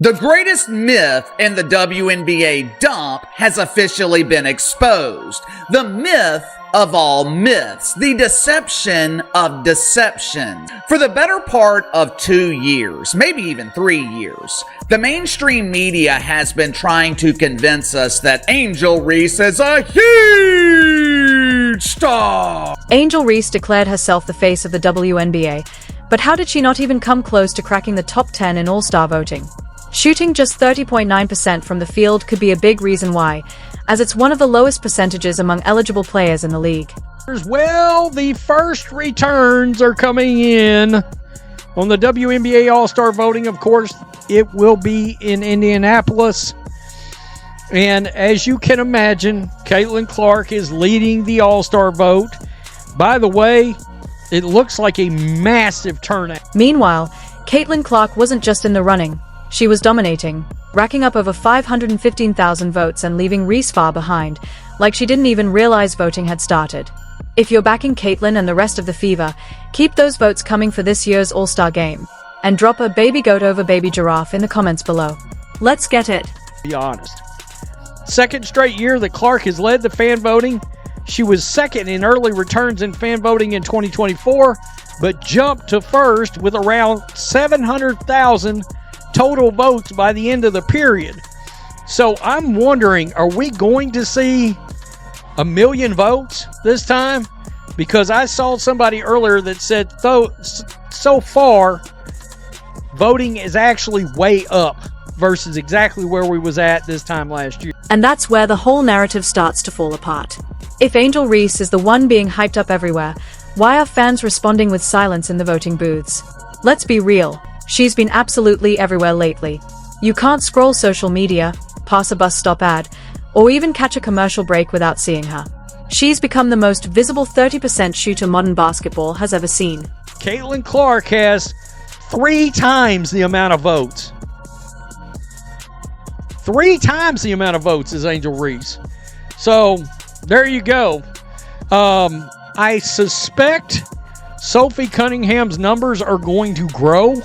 The greatest myth in the WNBA dump has officially been exposed. The myth of all myths. The deception of deceptions. For the better part of 2 years, maybe even 3 years, the mainstream media has been trying to convince us that Angel Reese is a huge star. Angel Reese declared herself the face of the WNBA, but how did she not even come close to cracking the top 10 in All-Star voting? Shooting just 30.9% from the field could be a big reason why, as it's one of the lowest percentages among eligible players in the league. Well, the first returns are coming in on the WNBA All-Star voting. Of course, it will be in Indianapolis. And as you can imagine, Caitlin Clark is leading the All-Star vote. By the way, it looks like a massive turnout. Meanwhile, Caitlin Clark wasn't just in the running. She was dominating, racking up over 515,000 votes and leaving Reese far behind, like she didn't even realize voting had started. If you're backing Caitlin and the rest of the Fever, keep those votes coming for this year's All-Star Game. And drop a baby goat over baby giraffe in the comments below. Let's get it. Be honest. Second straight year that Clark has led the fan voting. She was second in early returns in fan voting in 2024, but jumped to first with around 700,000 total votes by the end of the period. So I'm wondering, are we going to see 1 million votes this time? Because I saw somebody earlier that said so far voting is actually way up versus exactly where we was at this time last year. And that's where the whole narrative starts to fall apart. If Angel Reese is the one being hyped up everywhere, why are fans responding with silence in the voting booths? Let's be real. She's been absolutely everywhere lately. You can't scroll social media, pass a bus stop ad, or even catch a commercial break without seeing her. She's become the most visible 30% shooter modern basketball has ever seen. Caitlin Clark has 3 times the amount of votes. 3 times the amount of votes as Angel Reese. So, there you go. I suspect Sophie Cunningham's numbers are going to grow.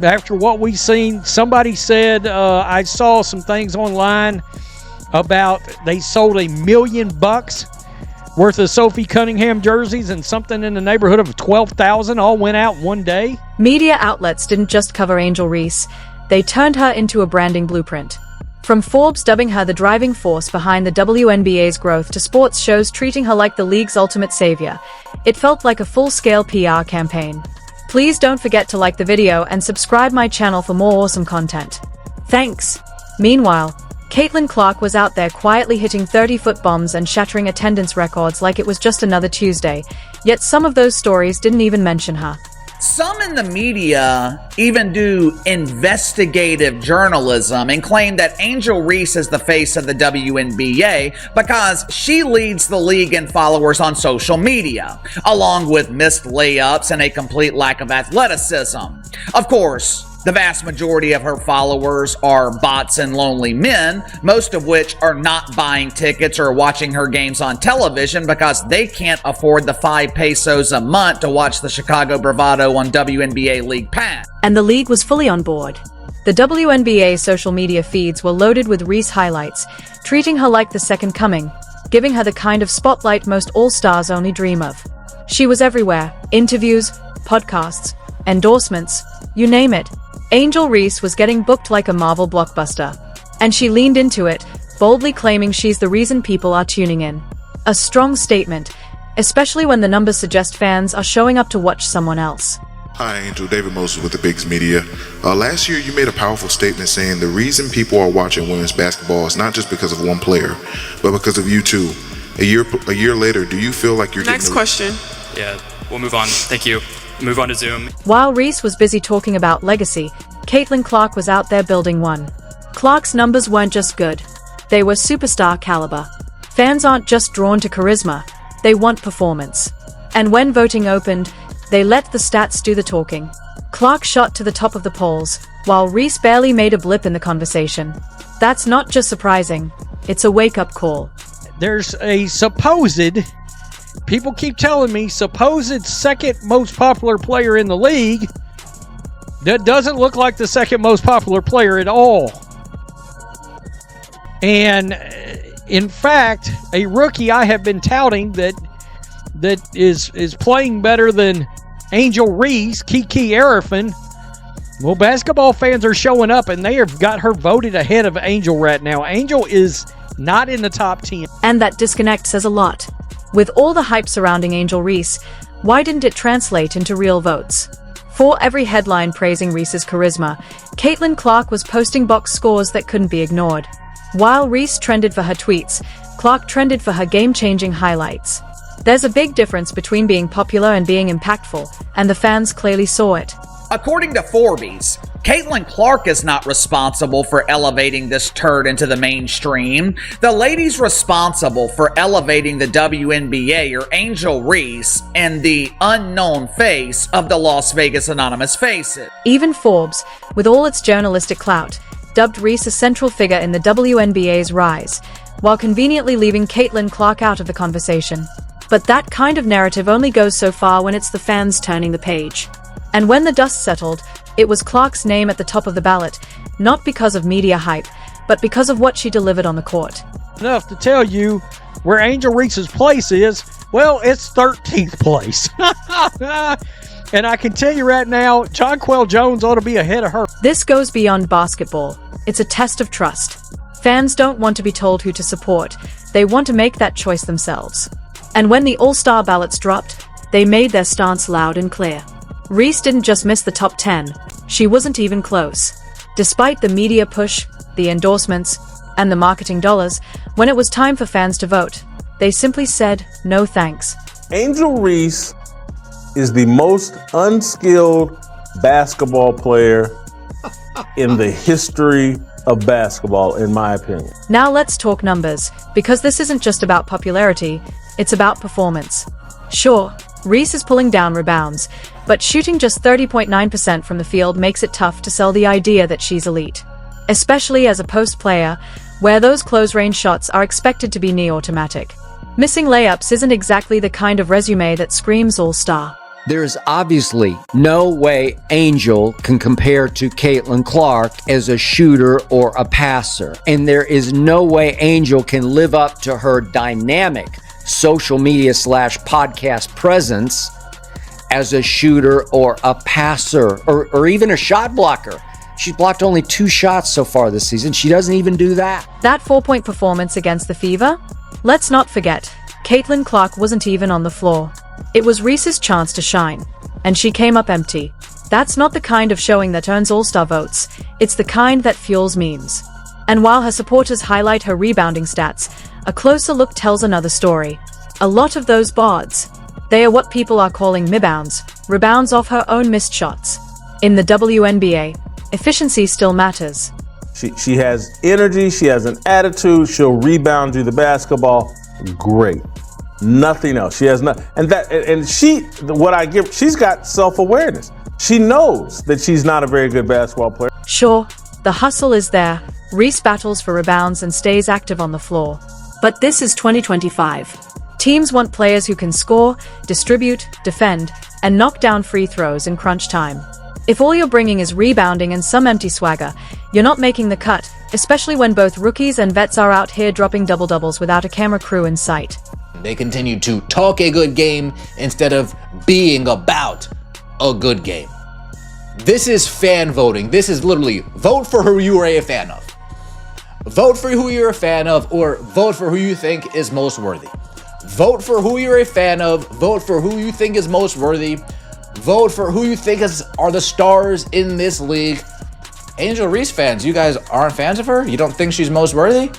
After what we've seen, somebody said, I saw some things online about they sold $1 million worth of Sophie Cunningham jerseys, and something in the neighborhood of 12,000 all went out one day. Media outlets didn't just cover Angel Reese, they turned her into a branding blueprint. From Forbes dubbing her the driving force behind the WNBA's growth to sports shows treating her like the league's ultimate savior, it felt like a full-scale PR campaign. Please don't forget to like the video and subscribe my channel for more awesome content. Thanks. Meanwhile, Caitlin Clark was out there quietly hitting 30-foot bombs and shattering attendance records like it was just another Tuesday, yet some of those stories didn't even mention her. Some in the media even do investigative journalism and claim that Angel Reese is the face of the WNBA because she leads the league in followers on social media, along with missed layups and a complete lack of athleticism. Of course, the vast majority of her followers are bots and lonely men, most of which are not buying tickets or watching her games on television because they can't afford the 5 pesos a month to watch the Chicago Bravado on WNBA League Pass. And the league was fully on board. The WNBA social media feeds were loaded with Reese highlights, treating her like the second coming, giving her the kind of spotlight most all-stars only dream of. She was everywhere: interviews, podcasts, endorsements, you name it. Angel Reese was getting booked like a Marvel blockbuster. And she leaned into it, boldly claiming she's the reason people are tuning in. A strong statement, especially when the numbers suggest fans are showing up to watch someone else. Hi, Angel. David Moses with the Bigs Media. Last year, you made a powerful statement saying the reason people are watching women's basketball is not just because of one player, but because of you too. A year later, do you feel like you're Next question. Yeah, we'll move on. Thank you. Move on to Zoom. While Reese was busy talking about legacy, Caitlin Clark was out there building one. Clark's numbers weren't just good. They were superstar caliber. Fans aren't just drawn to charisma, they want performance. And when voting opened, they let the stats do the talking. Clark shot to the top of the polls, while Reese barely made a blip in the conversation. That's not just surprising, it's a wake-up call. There's a supposed, people keep telling me, supposed second most popular player in the league That doesn't look like the second most popular player at all. And in fact, a rookie I have been touting that is playing better than Angel Reese, Kiki Arifin. Well, basketball fans are showing up, and they have got her voted ahead of Angel right now. Angel is not in the top 10. And that disconnect says a lot. With all the hype surrounding Angel Reese, why didn't it translate into real votes? For every headline praising Reese's charisma, Caitlin Clark was posting box scores that couldn't be ignored. While Reese trended for her tweets, Clark trended for her game-changing highlights. There's a big difference between being popular and being impactful, and the fans clearly saw it. According to Forbes, Caitlin Clark is not responsible for elevating this turd into the mainstream. The lady's responsible for elevating the WNBA are Angel Reese and the unknown face of the Las Vegas Anonymous Faces. Even Forbes, with all its journalistic clout, dubbed Reese a central figure in the WNBA's rise, while conveniently leaving Caitlin Clark out of the conversation. But that kind of narrative only goes so far when it's the fans turning the page. And when the dust settled, it was Clark's name at the top of the ballot, not because of media hype, but because of what she delivered on the court. Enough to tell you where Angel Reese's place is. Well, it's 13th place. And I can tell you right now, Jonquel Jones ought to be ahead of her. This goes beyond basketball. It's a test of trust. Fans don't want to be told who to support. They want to make that choice themselves. And when the All-Star ballots dropped, they made their stance loud and clear. Reese didn't just miss the top 10. She wasn't even close. Despite the media push, the endorsements, and the marketing dollars, when it was time for fans to vote, they simply said, no thanks. Angel Reese is the most unskilled basketball player in the history of basketball, in my opinion. Now let's talk numbers, because this isn't just about popularity, it's about performance. Sure, Reese is pulling down rebounds, but shooting just 30.9% from the field makes it tough to sell the idea that she's elite. Especially as a post player, where those close-range shots are expected to be near-automatic. Missing layups isn't exactly the kind of resume that screams all-star. There's obviously no way Angel can compare to Caitlin Clark as a shooter or a passer. And there is no way Angel can live up to her dynamic social media / podcast presence as a shooter or a passer or even a shot blocker. She's blocked only 2 shots so far this season. She doesn't even do that. That 4-point performance against the Fever? Let's not forget, Caitlin Clark wasn't even on the floor. It was Reese's chance to shine, and she came up empty. That's not the kind of showing that earns All-Star votes. It's the kind that fuels memes. And while her supporters highlight her rebounding stats, a closer look tells another story. A lot of those boards, they are what people are calling mebounds, rebounds off her own missed shots. In the WNBA, efficiency still matters. She has energy, she has an attitude, she'll rebound you the basketball. Great. Nothing else. She has not, she's got self-awareness. She knows that she's not a very good basketball player. Sure, the hustle is there. Reese battles for rebounds and stays active on the floor. But this is 2025. Teams want players who can score, distribute, defend, and knock down free throws in crunch time. If all you're bringing is rebounding and some empty swagger, you're not making the cut, especially when both rookies and vets are out here dropping double-doubles without a camera crew in sight. They continue to talk a good game instead of being about a good game. This is fan voting. This is literally vote for who you are a fan of. Vote for who you're a fan of, or vote for who you think is most worthy. Vote for who you're a fan of. Vote for who you think is most worthy. Vote for who you think are the stars in this league. Angel Reese fans, you guys aren't fans of her? You don't think she's most worthy?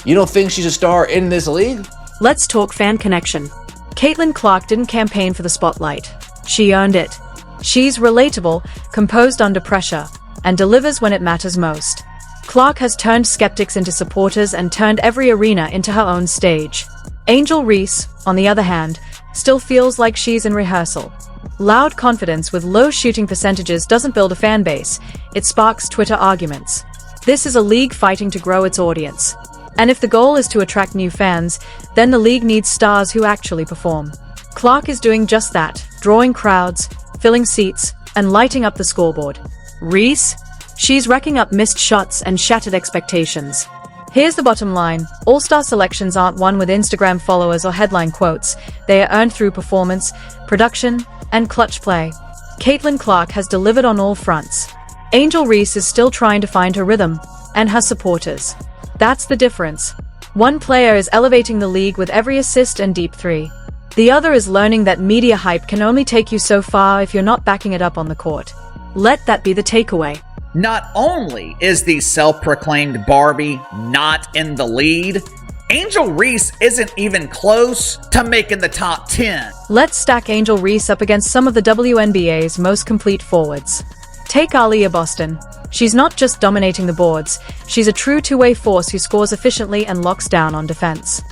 You don't think she's a star in this league? Let's talk fan connection. Caitlin Clark didn't campaign for the spotlight. She earned it. She's relatable, composed under pressure, and delivers when it matters most. Clark has turned skeptics into supporters and turned every arena into her own stage. Angel Reese, on the other hand, still feels like she's in rehearsal. Loud confidence with low shooting percentages doesn't build a fan base, it sparks Twitter arguments. This is a league fighting to grow its audience. And if the goal is to attract new fans, then the league needs stars who actually perform. Clark is doing just that, drawing crowds, filling seats, and lighting up the scoreboard. Reese? She's racking up missed shots and shattered expectations. Here's the bottom line. All-star selections aren't won with Instagram followers or headline quotes. They are earned through performance, production, and clutch play. Caitlin Clark has delivered on all fronts. Angel Reese is still trying to find her rhythm, and her supporters. That's the difference. One player is elevating the league with every assist and deep three. The other is learning that media hype can only take you so far if you're not backing it up on the court. Let that be the takeaway. Not only is the self-proclaimed Barbie not in the lead, Angel Reese isn't even close to making the top 10. Let's stack Angel Reese up against some of the WNBA's most complete forwards. Take Aaliyah Boston. She's not just dominating the boards, she's a true two-way force who scores efficiently and locks down on defense.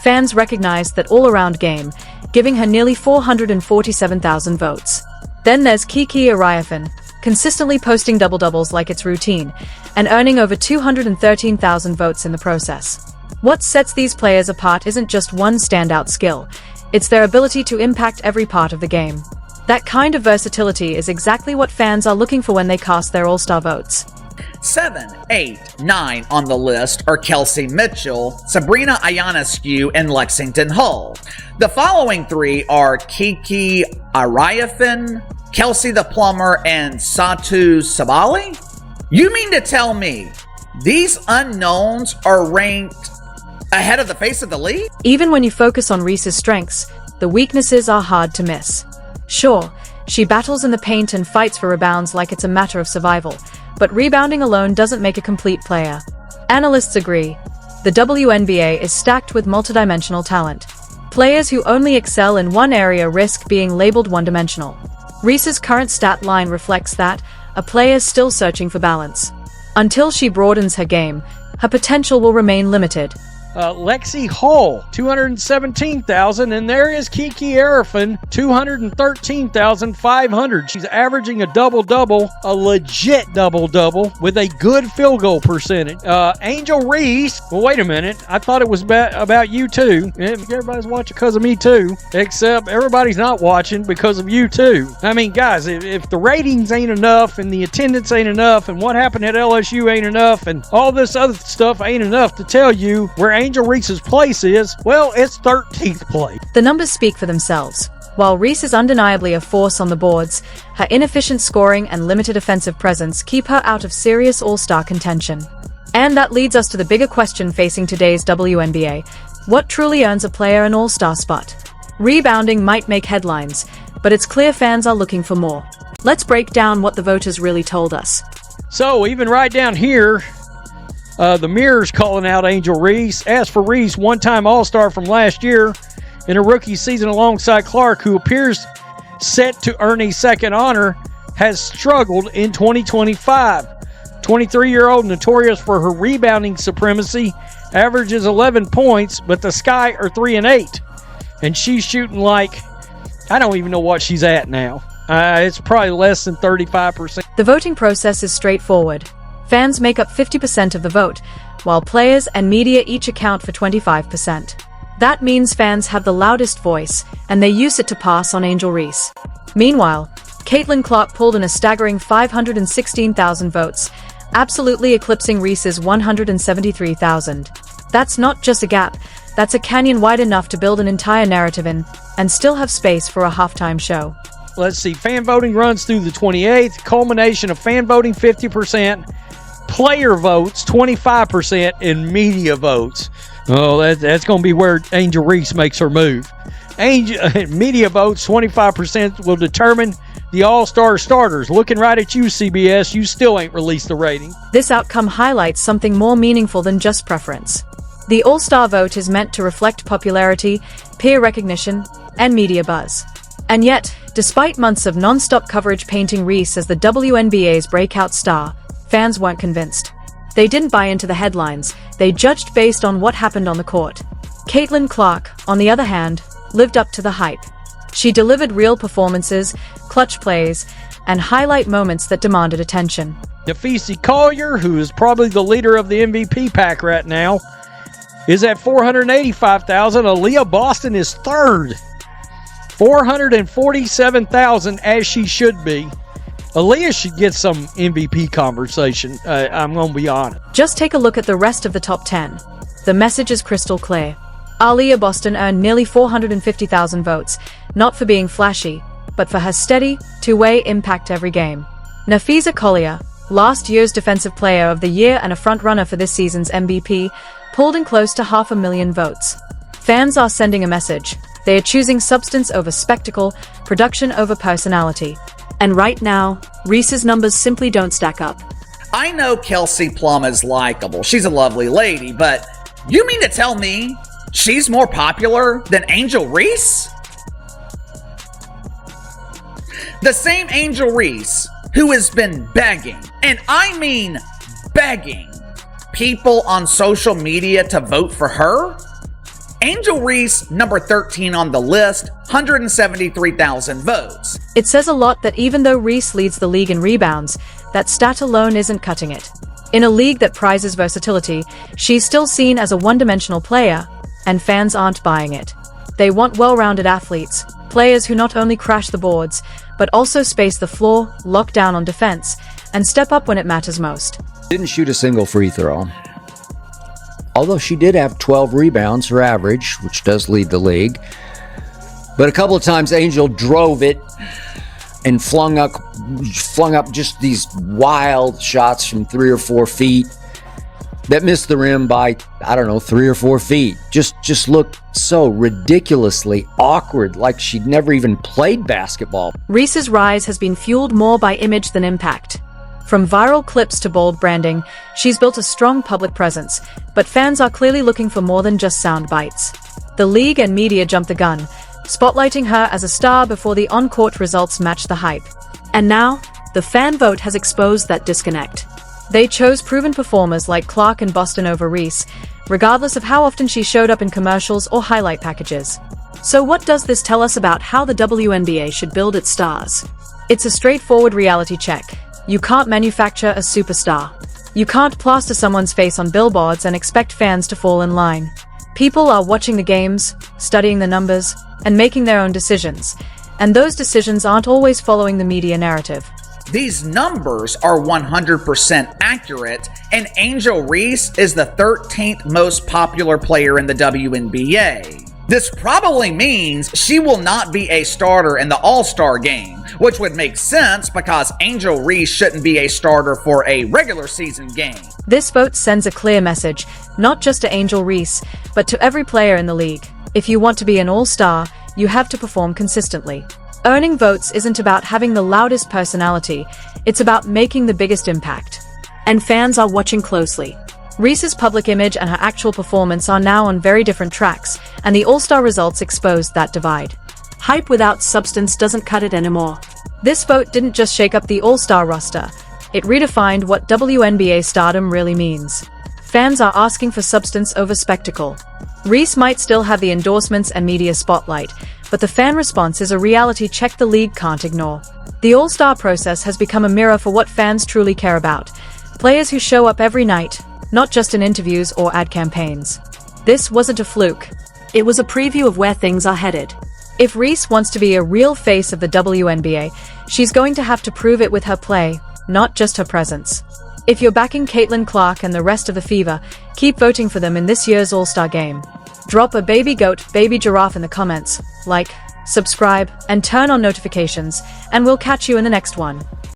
Fans recognize that all-around game, giving her nearly 447,000 votes. Then there's Kiki Ariafin, consistently posting double-doubles like it's routine, and earning over 213,000 votes in the process. What sets these players apart isn't just one standout skill, it's their ability to impact every part of the game. That kind of versatility is exactly what fans are looking for when they cast their All-Star votes. 7, 8, 9 on the list are Kelsey Mitchell, Sabrina Ionescu, and Lexington Hull. The following three are Kiki Ariafin, Kelsey the Plumber, and Satu Sabali? You mean to tell me these unknowns are ranked ahead of the face of the league? Even when you focus on Reese's strengths, the weaknesses are hard to miss. Sure, she battles in the paint and fights for rebounds like it's a matter of survival, but rebounding alone doesn't make a complete player. Analysts agree. The WNBA is stacked with multidimensional talent. Players who only excel in one area risk being labeled one-dimensional. Reese's current stat line reflects that, a player still searching for balance. Until she broadens her game, her potential will remain limited. Lexi Hall, 217,000, and there is Kiki Ariafin, 213,500. She's averaging a double-double, a legit double-double, with a good field goal percentage. Angel Reese, well, wait a minute, I thought it was about you too. Everybody's watching because of me too, except everybody's not watching because of you too. I mean, guys, if the ratings ain't enough, and the attendance ain't enough, and what happened at LSU ain't enough, and all this other stuff ain't enough to tell you where Angel Reese's place is, well, it's 13th place. The numbers speak for themselves. While Reese is undeniably a force on the boards, her inefficient scoring and limited offensive presence keep her out of serious all-star contention. And that leads us to the bigger question facing today's WNBA. What truly earns a player an all-star spot? Rebounding might make headlines, but it's clear fans are looking for more. Let's break down what the voters really told us. So, even right down here, the Mirror's calling out Angel Reese. As for Reese, one-time All-Star from last year in a rookie season alongside Clark, who appears set to earn a second honor, has struggled in 2025. 23-year-old, notorious for her rebounding supremacy, averages 11 points, but the Sky are 3-8. And she's shooting like, I don't even know what she's at now. It's probably less than 35%. The voting process is straightforward. Fans make up 50% of the vote, while players and media each account for 25%. That means fans have the loudest voice, and they use it to pass on Angel Reese. Meanwhile, Caitlin Clark pulled in a staggering 516,000 votes, absolutely eclipsing Reese's 173,000. That's not just a gap, that's a canyon wide enough to build an entire narrative in, and still have space for a halftime show. Let's see, fan voting runs through the 28th, culmination of fan voting 50%, player votes 25%, and media votes. Oh, that's going to be where Angel Reese makes her move. Media votes 25% will determine the All-Star starters. Looking right at you, CBS, you still ain't released the rating. This outcome highlights something more meaningful than just preference. The All-Star vote is meant to reflect popularity, peer recognition, and media buzz. And yet, despite months of non-stop coverage painting Reese as the WNBA's breakout star, fans weren't convinced. They didn't buy into the headlines, they judged based on what happened on the court. Caitlin Clark, on the other hand, lived up to the hype. She delivered real performances, clutch plays, and highlight moments that demanded attention. Nafisi Collier, who is probably the leader of the MVP pack right now, is at 485,000. Aaliyah Boston is third, 447,000, as she should be. Aaliyah should get some MVP conversation. I'm going to be honest. Just take a look at the rest of the top 10. The message is crystal clear. Aaliyah Boston earned nearly 450,000 votes, not for being flashy, but for her steady, two-way impact every game. Nafisa Collier, last year's Defensive Player of the Year and a front-runner for this season's MVP, pulled in close to 500,000 votes. Fans are sending a message. They are choosing substance over spectacle, production over personality. And right now, Reese's numbers simply don't stack up. I know Kelsey Plum is likable. She's a lovely lady, but you mean to tell me she's more popular than Angel Reese? The same Angel Reese who has been begging, and I mean begging, people on social media to vote for her? Angel Reese, number 13 on the list, 173,000 votes. It says a lot that even though Reese leads the league in rebounds, that stat alone isn't cutting it. In a league that prizes versatility, she's still seen as a one-dimensional player, and fans aren't buying it. They want well-rounded athletes, players who not only crash the boards, but also space the floor, lock down on defense, and step up when it matters most. Didn't shoot a single free throw. Although she did have 12 rebounds, her average, which does lead the league. But a couple of times Angel drove it and flung up just these wild shots from 3 or 4 feet that missed the rim by, 3 or 4 feet. Just looked so ridiculously awkward, like she'd never even played basketball. Reese's rise has been fueled more by image than impact. From viral clips to bold branding, she's built a strong public presence, but fans are clearly looking for more than just sound bites. The league and media jumped the gun, spotlighting her as a star before the on-court results matched the hype. And now, the fan vote has exposed that disconnect. They chose proven performers like Clark and Boston over Reese, regardless of how often she showed up in commercials or highlight packages. So what does this tell us about how the WNBA should build its stars? It's a straightforward reality check. You can't manufacture a superstar. You can't plaster someone's face on billboards and expect fans to fall in line. People are watching the games, studying the numbers, and making their own decisions. And those decisions aren't always following the media narrative. These numbers are 100% accurate, and Angel Reese is the 13th most popular player in the WNBA. This probably means she will not be a starter in the All-Star Game, which would make sense because Angel Reese shouldn't be a starter for a regular season game. This vote sends a clear message, not just to Angel Reese, but to every player in the league. If you want to be an all-star, you have to perform consistently. Earning votes isn't about having the loudest personality, it's about making the biggest impact. And fans are watching closely. Reese's public image and her actual performance are now on very different tracks, and the All-Star results exposed that divide. Hype without substance doesn't cut it anymore. This vote didn't just shake up the All-Star roster, it redefined what WNBA stardom really means. Fans are asking for substance over spectacle. Reese might still have the endorsements and media spotlight, but the fan response is a reality check the league can't ignore. The All-Star process has become a mirror for what fans truly care about. Players who show up every night, not just in interviews or ad campaigns. This wasn't a fluke. It was a preview of where things are headed. If Reese wants to be a real face of the WNBA, she's going to have to prove it with her play, not just her presence. If you're backing Caitlin Clark and the rest of the Fever, keep voting for them in this year's All-Star Game. Drop a baby goat, baby giraffe in the comments, like, subscribe, and turn on notifications, and we'll catch you in the next one.